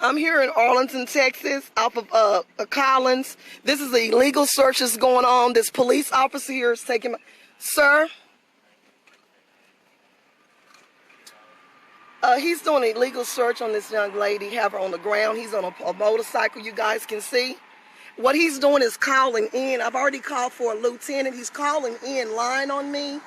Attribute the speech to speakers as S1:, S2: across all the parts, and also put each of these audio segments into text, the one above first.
S1: I'm here in Arlington, Texas, off of Collins. This is an illegal search that's going on. This police officer here is taking my... Sir? He's doing an illegal search on this young lady, have her on the ground. He's on a motorcycle, you guys can see. What he's doing is calling in. I've already called for a lieutenant. He's calling in, lying on me.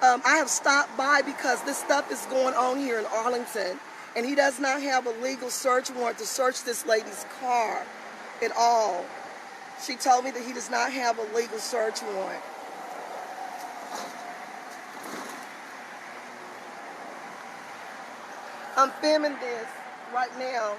S1: I have stopped by because this stuff is going on here in Arlington, and he does not have a legal search warrant to search this lady's car at all. She told me that he does not have a legal search warrant. I'm filming this right now.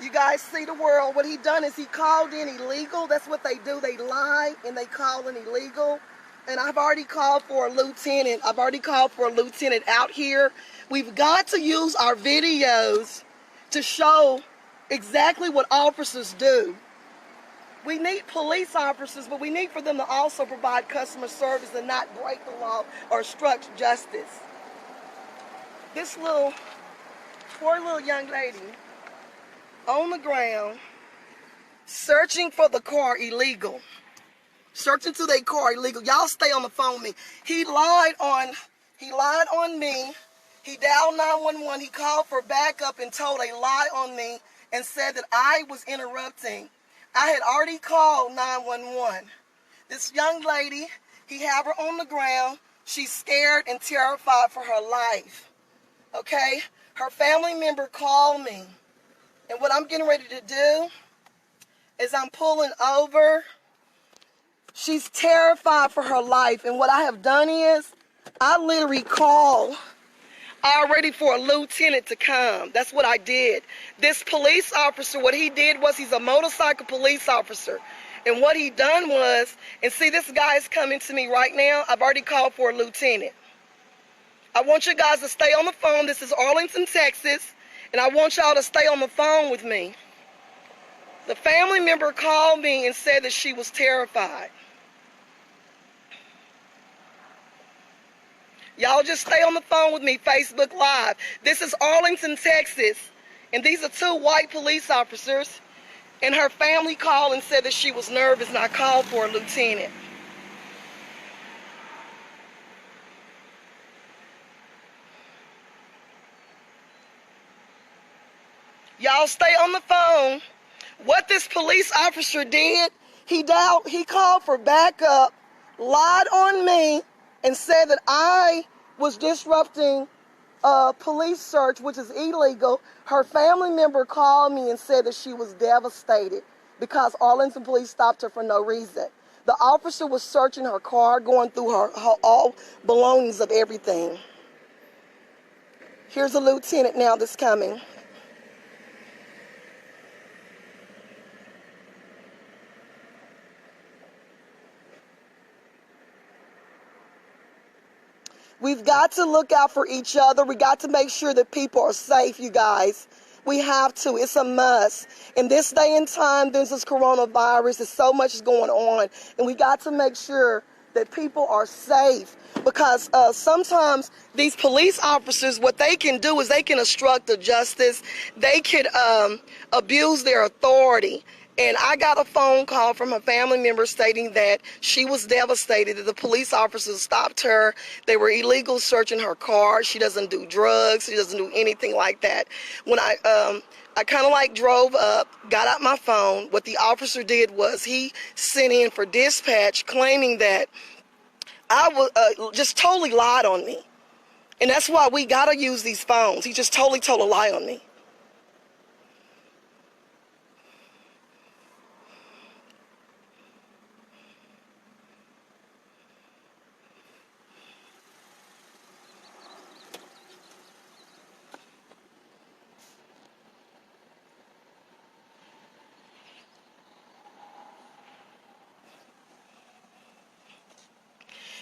S1: You guys see the world. What he done is he called in illegal. That's what they do. They lie and they call in illegal. And I've already called for a lieutenant. I've already called for a lieutenant out here. We've got to use our videos to show exactly what officers do. We need police officers, but we need for them to also provide customer service and not break the law or obstruct justice. This poor little young lady on the ground searching for the car illegal. Searching through their car illegal. Y'all stay on the phone with me. He lied on me. He dialed 911. He called for backup and told a lie on me and said that I was interrupting. I had already called 911. This young lady, he had her on the ground. She's scared and terrified for her life. Okay? Her family member called me. And what I'm getting ready to do is I'm pulling over. She's terrified for her life. And what I have done is I literally called already for a lieutenant to come. That's what I did. This police officer, what he did was he's a motorcycle police officer. And what he done was, and see, this guy is coming to me right now. I've already called for a lieutenant. I want you guys to stay on the phone. This is Arlington, Texas, and I want y'all to stay on the phone with me. The family member called me and said that she was terrified. Y'all just stay on the phone with me, Facebook Live. This is Arlington, Texas, and these are two white police officers, and her family called and said that she was nervous, and I called for a lieutenant. Y'all stay on the phone. What this police officer did, he called for backup, lied on me, and said that I was disrupting a police search, which is illegal. Her family member called me and said that she was devastated because Arlington police stopped her for no reason. The officer was searching her car, going through her all belongings of everything. Here's a lieutenant now that's coming. We've got to look out for each other. We got to make sure that people are safe, you guys. We have to. It's a must. In this day and time, there's this coronavirus. There's so much going on. And we got to make sure that people are safe. Because sometimes these police officers, what they can do is they can obstruct the justice. They could abuse their authority. And I got a phone call from a family member stating that she was devastated that the police officers stopped her. They were illegal searching her car. She doesn't do drugs. She doesn't do anything like that. When I kind of like drove up, got out my phone. What the officer did was he sent in for dispatch claiming that I was just totally lied on me. And that's why we got to use these phones. He just totally told a lie on me.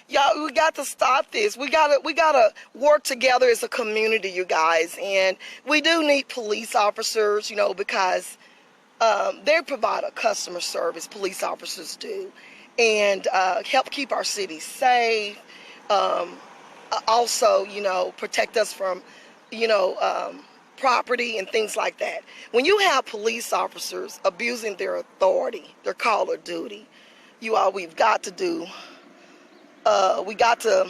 S1: Y'all, we got to stop this. We gotta work together as a community, you guys. And we do need police officers, you know, because they provide a customer service. Police officers do, and help keep our city safe. Also, you know, protect us from, you know, property and things like that. When you have police officers abusing their authority, their call of duty, we've got to do, we got to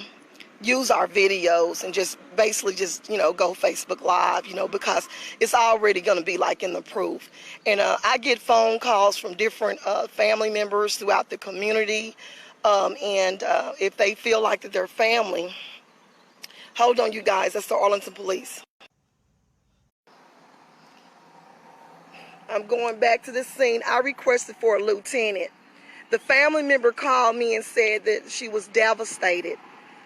S1: use our videos and just basically just, go Facebook Live, because it's already going to be like in the proof. And I get phone calls from different family members throughout the community. And if they feel like that their family, hold on, you guys, that's the Arlington Police. I'm going back to the scene. I requested for a lieutenant. The family member called me and said that she was devastated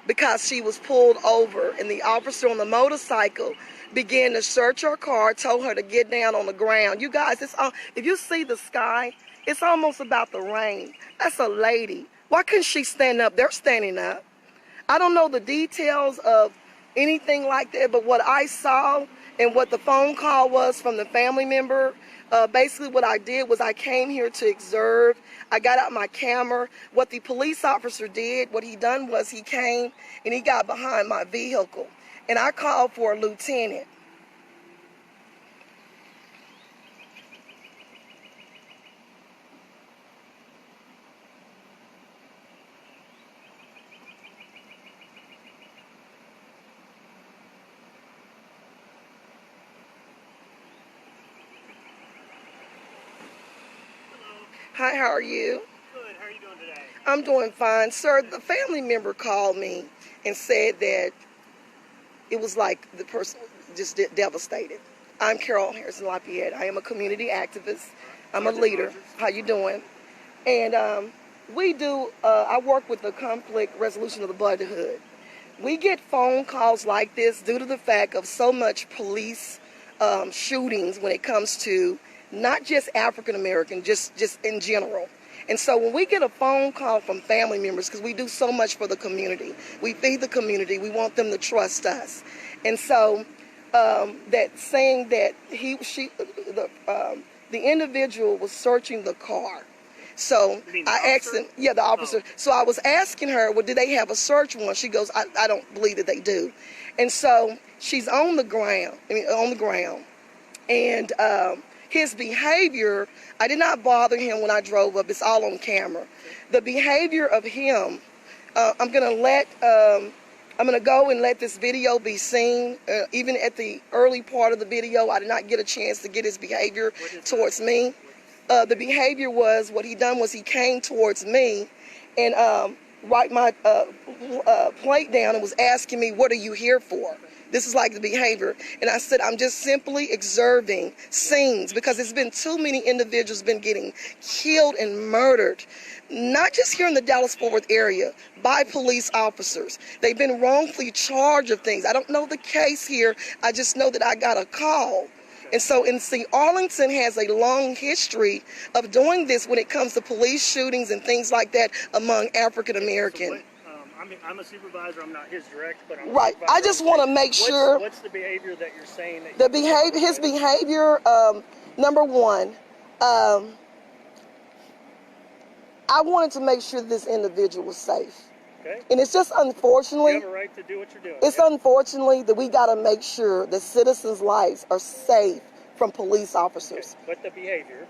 S1: because she was pulled over, and the officer on the motorcycle began to search her car, told her to get down on the ground. You guys, if you see the sky, it's almost about the rain. That's a lady. Why couldn't she stand up? They're standing up. I don't know the details of anything like that, but what I saw and what the phone call was from the family member, basically what I did was I came here to observe. I got out my camera. What the police officer did, what he done was he came and he got behind my vehicle, and I called for a lieutenant. Hi, how are you?
S2: Good. How are you doing today?
S1: I'm doing fine. Sir, the family member called me and said that it was like the person just devastated. I'm Carol Harrison Lafayette. I am a community activist. I'm a leader. How you doing? And I work with the conflict resolution of the brotherhood. We get phone calls like this due to the fact of so much police shootings when it comes to not just African American, just in general. And so when we get a phone call from family members, because we do so much for the community, we feed the community, we want them to trust us. And so that saying that the individual was searching the car. So I asked him, yeah, the officer. Oh. So I was asking her, well, do they have a search warrant? She goes, I don't believe that they do. And so she's on the ground. And his behavior, I did not bother him when I drove up. It's all on camera. The behavior of him, I'm gonna go and let this video be seen. Even at the early part of the video, I did not get a chance to get his behavior towards me. The behavior was, what he done was he came towards me and write my plate down and was asking me, what are you here for? This is like the behavior. And I said, I'm just simply observing scenes because there's been too many individuals been getting killed and murdered, not just here in the Dallas-Fort Worth area, by police officers. They've been wrongfully charged of things. I don't know the case here. I just know that I got a call. And so, Arlington has a long history of doing this when it comes to police shootings and things like that among African American.
S2: I'm a supervisor. I'm not his direct, but I'm
S1: right. I just want to make sure.
S2: What's the behavior that you're saying?
S1: His behavior. Number one, I wanted to make sure this individual was safe.
S2: Okay.
S1: And it's just unfortunately.
S2: You have a right to do what you're doing.
S1: It's unfortunately that we got to make sure that citizens' lives are safe from police officers.
S2: Okay. But the behavior.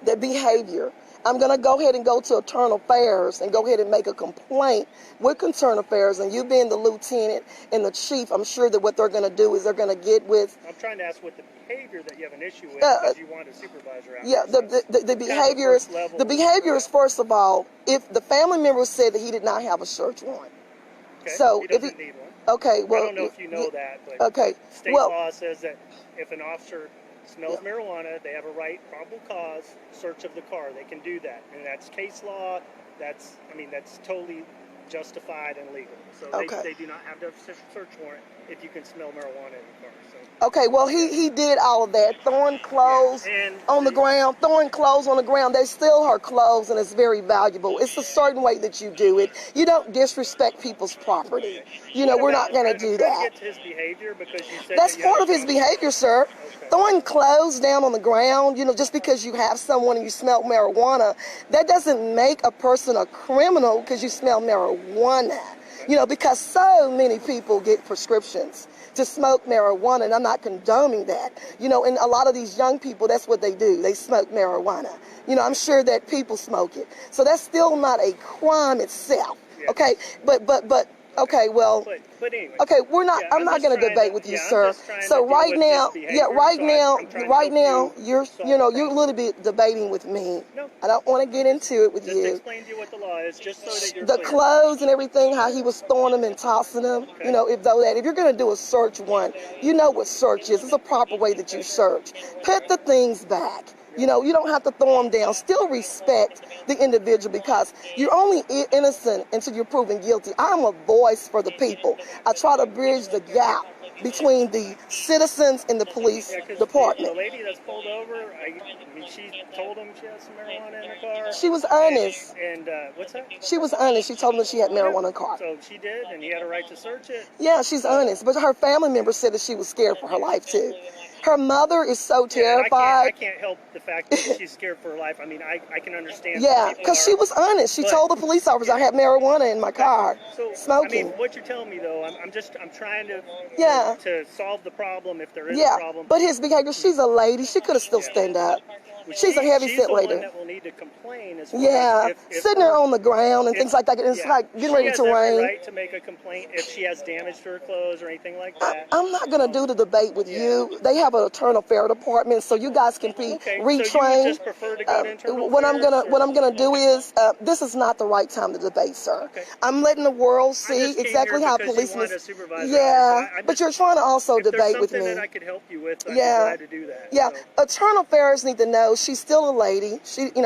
S1: The behavior. I'm going to go ahead and go to Internal Affairs and go ahead and make a complaint with Internal Affairs. And you being the lieutenant and the chief, I'm sure that what they're going to do is they're going to get with...
S2: I'm trying to ask what the behavior that you have an issue with because you want a supervisor out.
S1: Yeah, the behavior is, first of all, if the family member said that he did not have a search warrant.
S2: Okay,
S1: so
S2: he doesn't need one.
S1: Okay, well...
S2: I don't know if you know that, but
S1: okay,
S2: state law says that if an officer smells marijuana, they have a right, probable cause, search of the car. They can do that. And that's case law. That's totally justified and legal. So they do not have to have a search warrant if you can smell marijuana in the car. So.
S1: Okay, well, he did all of that. Throwing clothes on the ground, throwing clothes on the ground. They steal her clothes, and it's very valuable. It's a certain way that you do it. You don't disrespect people's property. We're not going to do that.
S2: Get to his behavior because you said
S1: that's part of his behavior, sir. Okay. Throwing clothes down on the ground, just because you have someone and you smell marijuana, that doesn't make a person a criminal because you smell marijuana. You know, because so many people get prescriptions to smoke marijuana, and I'm not condoning that. You know, and a lot of these young people, that's what they do. They smoke marijuana. You know, I'm sure that people smoke it. So that's still not a crime itself.
S2: Yeah.
S1: Okay, but okay, well,
S2: but anyway.
S1: okay, we're not.
S2: Yeah,
S1: I'm not going to debate with you, sir. So right now, right now, you're a little bit debating with me.
S2: No.
S1: I don't want to get into it with
S2: Just
S1: you.
S2: explain to you what the law is, just so that you're
S1: The
S2: clear.
S1: clothes and everything, how he was throwing them and tossing them.
S2: Okay.
S1: You know, if you're going to do a search one, you know what search is. It's a proper way that you search. Put the things back. You know, you don't have to throw them down. Still respect the individual, because you're only innocent until you're proven guilty. I'm a voice for the people. I try to bridge the gap between the citizens and the police department.
S2: The lady that's pulled over, I mean, she told him she has some marijuana in her car.
S1: She was honest.
S2: And what's that?
S1: She was honest. She told him that she had marijuana in her car.
S2: So she did, and he had a right to search it.
S1: Yeah, she's honest. But her family member said that she was scared for her life, too. Her mother is so terrified.
S2: I can't help the fact that she's scared for her life. I mean, I can understand.
S1: Yeah, because she was honest. She told the police officers, I had marijuana in my car, smoking.
S2: I mean, what you're telling me, though, I'm trying to solve the problem if there is a problem.
S1: But his behavior, she's a lady. She could have still stand up. She's a heavy-set lady.
S2: She's the one that will need to complain as far as if
S1: sitting there on the ground and things like that. It's like getting ready to rain.
S2: She has every right to make a complaint if she has damage to her clothes or anything like that.
S1: I'm not going to do the debate with you. They have an internal affairs department, so you guys can be retrained.
S2: So you would just prefer to go to internal
S1: what I'm gonna do is this is not the right time to debate, sir.
S2: Okay.
S1: I'm letting the world see exactly how policemen. But you're trying to also debate with me.
S2: If there's something that I could help you with, I'd be glad to do that.
S1: Yeah,
S2: so.
S1: Internal affairs need to know she's still a lady. She, they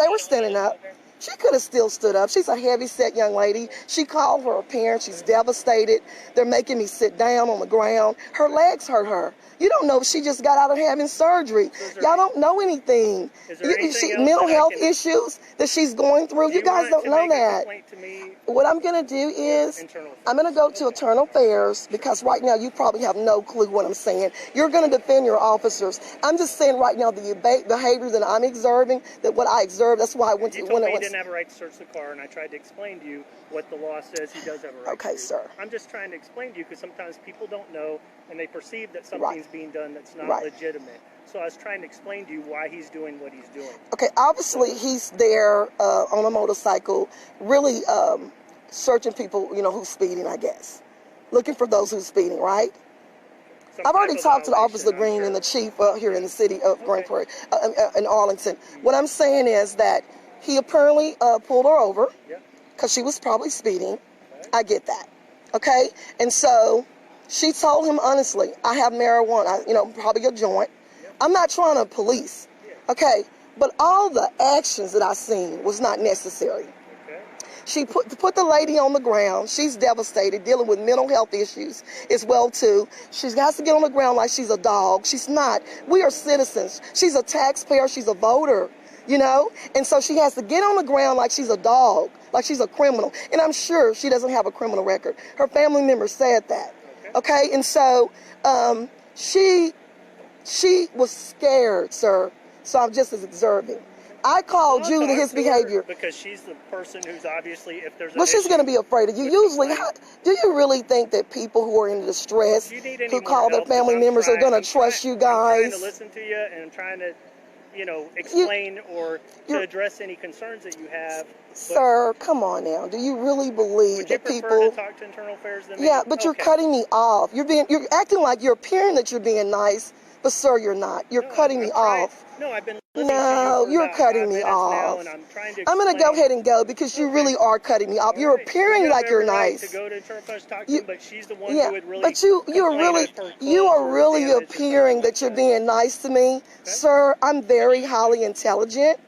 S1: were standing up. She could have still stood up. She's a heavy-set young lady. She called her parents. She's devastated. They're making me sit down on the ground. Her legs hurt her. You don't know if she just got out of having surgery. Y'all don't know anything. Mental health issues that she's going through. You guys don't know that. What I'm going to do is I'm going to go to Internal Affairs, because right now you probably have no clue what I'm saying. You're going to defend your officers. I'm just saying right now the behavior that I'm observing, that what I observed, that's why I went to...
S2: You told me he didn't have a right to search the car, and I tried to explain to you what the law says he does have a right to.
S1: Okay, sir.
S2: I'm just trying to explain to you, because sometimes people don't know, and they perceive that something's being done that's not legitimate. So I was trying to explain to you why he's doing what he's doing. Okay, obviously he's there on a motorcycle, really searching people, who's speeding, I guess. Looking for those who's speeding, right? I've already talked to the Officer Green and the chief here in the city of Grand Prairie, in Arlington. What I'm saying is that he apparently pulled her over because she was probably speeding. I get that. Okay? And so she told him honestly, I have marijuana, probably a joint. I'm not trying to police. Okay? But all the actions that I seen was not necessary. She put the lady on the ground. She's devastated, dealing with mental health issues as well, too. She has to get on the ground like she's a dog. She's not. We are citizens. She's a taxpayer. She's a voter, And so she has to get on the ground like she's a dog, like she's a criminal. And I'm sure she doesn't have a criminal record. Her family member said that. Okay? And so she was scared, sir. So I'm just as observing. I called you to his behavior. Because she's the person who's obviously, if there's
S1: Well, she's going to be afraid of you. Usually, do you really think that people who are in distress, who call their family members, are going to trust you guys?
S2: I'm trying to listen to you, and I'm trying to, explain or to address any concerns that you have.
S1: Sir, come on now. Do you really believe that people...
S2: Would you prefer to talk to Internal Affairs than me?
S1: Yeah, but you're cutting me off. You're acting like you're appearing that you're being nice, but sir, you're not. You're cutting me off.
S2: No, I've been
S1: you're cutting me off. I'm going to go ahead and go because you really are cutting me off. You're appearing like you're nice.
S2: To go to Internal Affairs, talk to him, but she's the one who would really.
S1: But you are really appearing that you're being nice to me, sir. I'm very highly intelligent.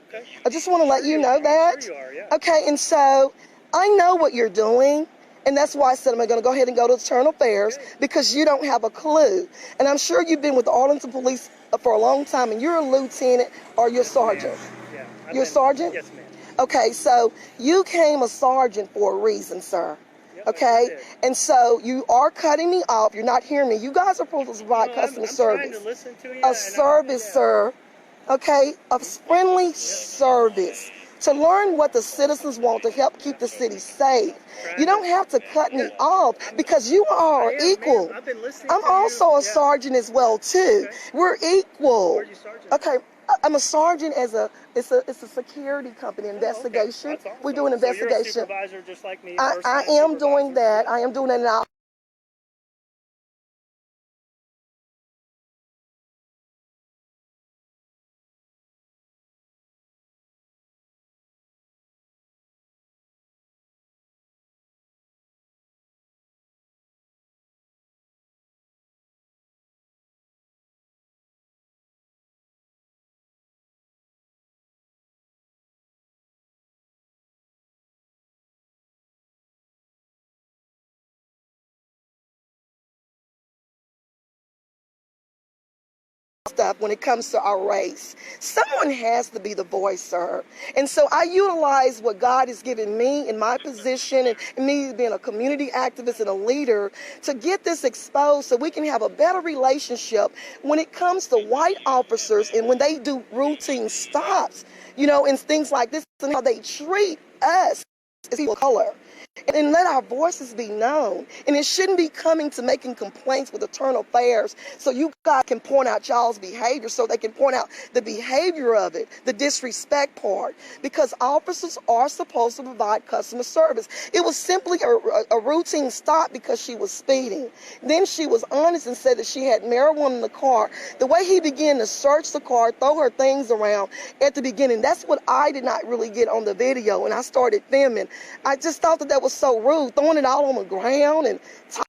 S1: I just want to let you know that.
S2: Sure you are, yeah.
S1: Okay, and so I know what you're doing. And that's why I said I'm going to go ahead and go to Internal Affairs, because you don't have a clue. And I'm sure you've been with the Arlington Police for a long time, and you're a lieutenant or you're a sergeant.
S2: Yeah,
S1: you're a sergeant?
S2: Yes, ma'am.
S1: Okay, so you came a sergeant for a reason, sir.
S2: Yep,
S1: okay? And so you are cutting me off. You're not hearing me. You guys are supposed to provide customer service.
S2: I'm trying to listen to you.
S1: A service, sir. Okay? A friendly service to learn what the citizens want to help keep the city safe. You don't have to cut me off because you are equal.
S2: I've been listening
S1: I'm
S2: to you.
S1: also a sergeant as well too.
S2: Okay.
S1: We're equal.
S2: Where are you sergeant?
S1: Okay, I'm a sergeant as it's a security company investigation.
S2: That's awesome.
S1: We do an
S2: So you're a
S1: investigation.
S2: supervisor just like me.
S1: I
S2: first-line
S1: am doing
S2: supervisor.
S1: that. I am doing that now. Stuff when it comes to our race. Someone has to be the voice, sir. And so I utilize what God has given me in my position and me being a community activist and a leader to get this exposed so we can have a better relationship when it comes to white officers and when they do routine stops, and things like this and how they treat us as people of color. And let our voices be known. And it shouldn't be coming to making complaints with internal affairs so you guys can point out y'all's behavior so they can point out the behavior of it, the disrespect part. Because officers are supposed to provide customer service. It was simply a routine stop because she was speeding. Then she was honest and said that she had marijuana in the car. The way he began to search the car, throw her things around at the beginning, that's what I did not really get on the video. And I started filming. I just thought that was so rude, throwing it all on the ground and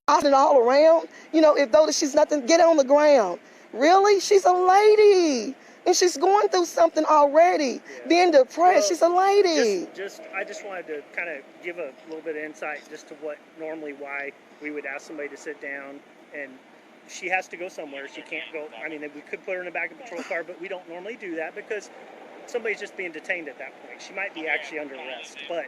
S1: tossing it all around. If though she's nothing, get on the ground. Really? She's a lady. And she's going through something already, being depressed. Well, she's a lady.
S2: I just wanted to kind of give a little bit of insight just to why we would ask somebody to sit down, and she has to go somewhere. She can't go. I mean, we could put her in the back of a patrol car, but we don't normally do that because somebody's just being detained at that point. She might be actually under arrest, but